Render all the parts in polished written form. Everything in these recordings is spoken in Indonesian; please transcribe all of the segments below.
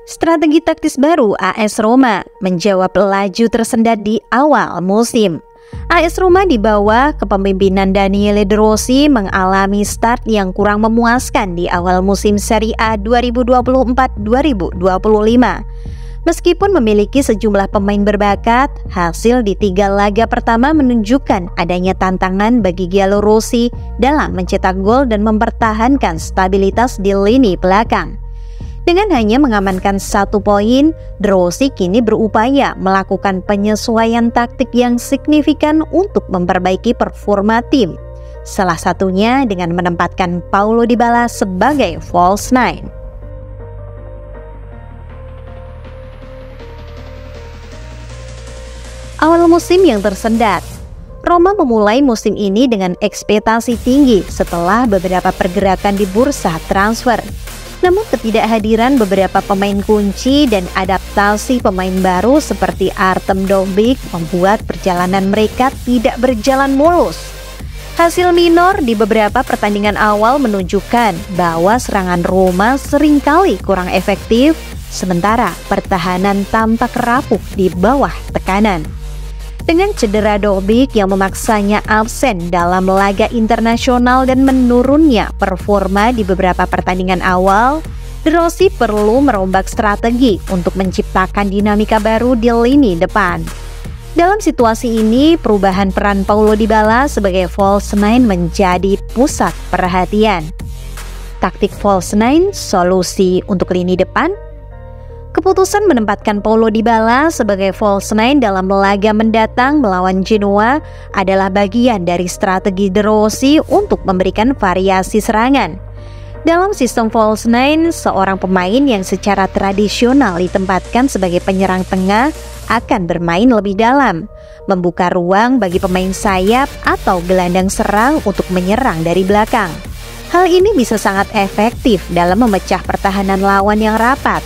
Strategi taktis baru AS Roma menjawab laju tersendat di awal musim. AS Roma di bawah kepemimpinan Daniele De Rossi mengalami start yang kurang memuaskan di awal musim Serie A 2024-2025. Meskipun memiliki sejumlah pemain berbakat, hasil di 3 laga pertama menunjukkan adanya tantangan bagi Giallorossi dalam mencetak gol dan mempertahankan stabilitas di lini belakang. Dengan hanya mengamankan 1 poin, De Rossi kini berupaya melakukan penyesuaian taktik yang signifikan untuk memperbaiki performa tim. Salah satunya dengan menempatkan Paulo Dybala sebagai false nine. Awal musim yang tersendat. Roma memulai musim ini dengan ekspektasi tinggi setelah beberapa pergerakan di bursa transfer. Namun ketidakhadiran beberapa pemain kunci dan adaptasi pemain baru seperti Artem Dovbyk membuat perjalanan mereka tidak berjalan mulus. Hasil minor di beberapa pertandingan awal menunjukkan bahwa serangan Roma seringkali kurang efektif, sementara pertahanan tampak rapuh di bawah tekanan. Dengan cedera Dovbyk yang memaksanya absen dalam laga internasional dan menurunnya performa di beberapa pertandingan awal, De Rossi perlu merombak strategi untuk menciptakan dinamika baru di lini depan. Dalam situasi ini, perubahan peran Paulo Dybala sebagai false nine menjadi pusat perhatian. Taktik false nine, solusi untuk lini depan. Keputusan menempatkan Paulo Dybala sebagai false nine dalam laga mendatang melawan Genoa adalah bagian dari strategi De Rossi untuk memberikan variasi serangan. Dalam sistem false nine, seorang pemain yang secara tradisional ditempatkan sebagai penyerang tengah akan bermain lebih dalam, membuka ruang bagi pemain sayap atau gelandang serang untuk menyerang dari belakang. Hal ini bisa sangat efektif dalam memecah pertahanan lawan yang rapat,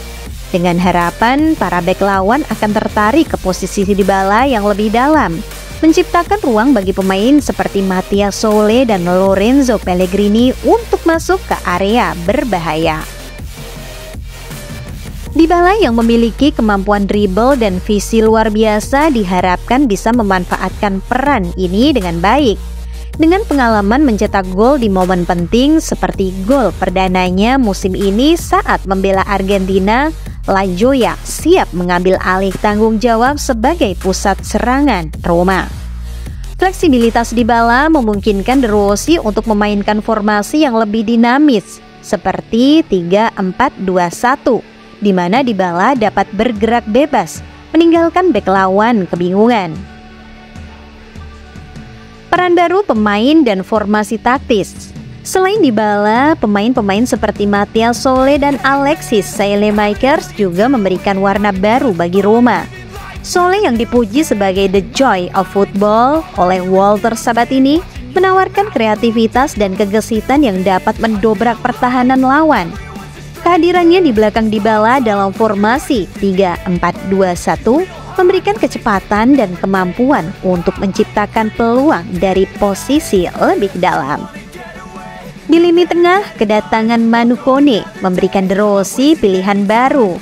dengan harapan para bek lawan akan tertarik ke posisi Dybala yang lebih dalam, menciptakan ruang bagi pemain seperti Mattia Sole dan Lorenzo Pellegrini untuk masuk ke area berbahaya. Dybala yang memiliki kemampuan dribble dan visi luar biasa diharapkan bisa memanfaatkan peran ini dengan baik. Dengan pengalaman mencetak gol di momen penting seperti gol perdananya musim ini saat membela Argentina, La Joya siap mengambil alih tanggung jawab sebagai pusat serangan Roma. Fleksibilitas Dybala memungkinkan De Rossi untuk memainkan formasi yang lebih dinamis seperti 3-4-2-1, di mana Dybala dapat bergerak bebas, meninggalkan bek lawan kebingungan. Peran baru pemain dan formasi taktis. Selain Dybala, pemain-pemain seperti Mattia Sole dan Alexis Saelemaekers juga memberikan warna baru bagi Roma. Sole yang dipuji sebagai the joy of football oleh Walter Sabatini menawarkan kreativitas dan kegesitan yang dapat mendobrak pertahanan lawan. Kehadirannya di belakang Dybala dalam formasi 3-4-2-1 memberikan kecepatan dan kemampuan untuk menciptakan peluang dari posisi lebih dalam. Di lini tengah, kedatangan Manu Kone memberikan De Rossi pilihan baru.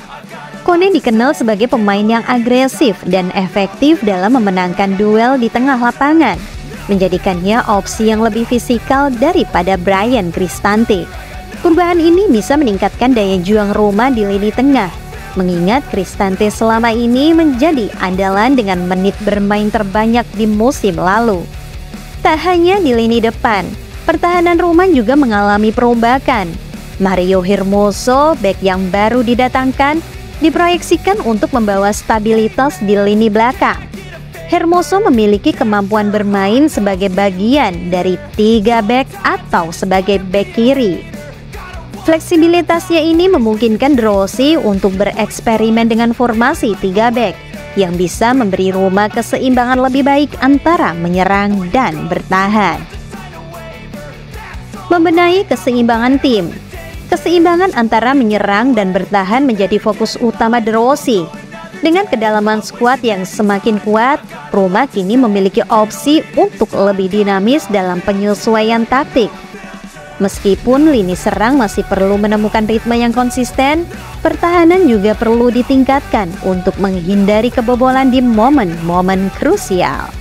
Kone dikenal sebagai pemain yang agresif dan efektif dalam memenangkan duel di tengah lapangan, menjadikannya opsi yang lebih fisikal daripada Bryan Cristante. Perubahan ini bisa meningkatkan daya juang Roma di lini tengah, mengingat Cristante selama ini menjadi andalan dengan menit bermain terbanyak di musim lalu. Tak hanya di lini depan, pertahanan Roma juga mengalami perombakan. Mario Hermoso, bek yang baru didatangkan, diproyeksikan untuk membawa stabilitas di lini belakang. Hermoso memiliki kemampuan bermain sebagai bagian dari 3 bek atau sebagai bek kiri. Fleksibilitasnya ini memungkinkan De Rossi untuk bereksperimen dengan formasi 3 bek yang bisa memberi Roma keseimbangan lebih baik antara menyerang dan bertahan. Membenahi keseimbangan tim. Keseimbangan antara menyerang dan bertahan menjadi fokus utama De Rossi. Dengan kedalaman skuad yang semakin kuat, Roma kini memiliki opsi untuk lebih dinamis dalam penyesuaian taktik. Meskipun lini serang masih perlu menemukan ritme yang konsisten, pertahanan juga perlu ditingkatkan untuk menghindari kebobolan di momen-momen krusial.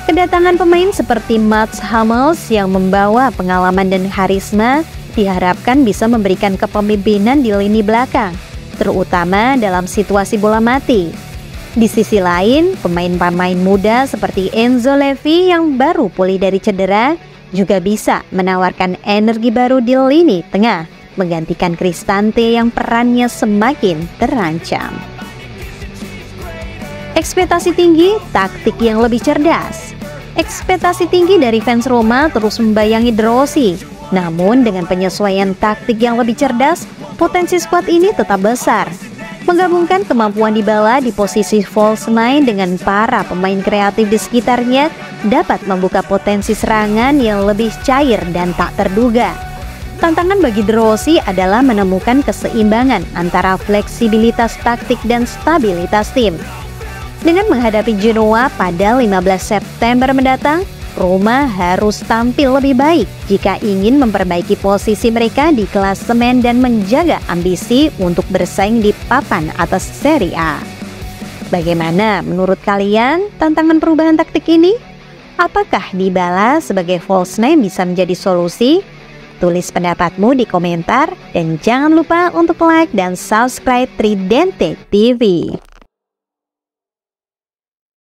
Kedatangan pemain seperti Mats Hummels yang membawa pengalaman dan karisma diharapkan bisa memberikan kepemimpinan di lini belakang, terutama dalam situasi bola mati. Di sisi lain, pemain-pemain muda seperti Enzo Levi yang baru pulih dari cedera juga bisa menawarkan energi baru di lini tengah, menggantikan Cristante yang perannya semakin terancam. Ekspektasi tinggi, taktik yang lebih cerdas. Ekspektasi tinggi dari fans Roma terus membayangi De Rossi. Namun dengan penyesuaian taktik yang lebih cerdas, potensi skuad ini tetap besar. Menggabungkan kemampuan Dybala di posisi false nine dengan para pemain kreatif di sekitarnya dapat membuka potensi serangan yang lebih cair dan tak terduga. Tantangan bagi De Rossi adalah menemukan keseimbangan antara fleksibilitas taktik dan stabilitas tim. Dengan menghadapi Genoa pada 15 September mendatang, Roma harus tampil lebih baik jika ingin memperbaiki posisi mereka di klasemen dan menjaga ambisi untuk bersaing di papan atas Serie A. Bagaimana menurut kalian tantangan perubahan taktik ini? Apakah Dybala sebagai false nine bisa menjadi solusi? Tulis pendapatmu di komentar dan jangan lupa untuk like dan subscribe Tridente TV.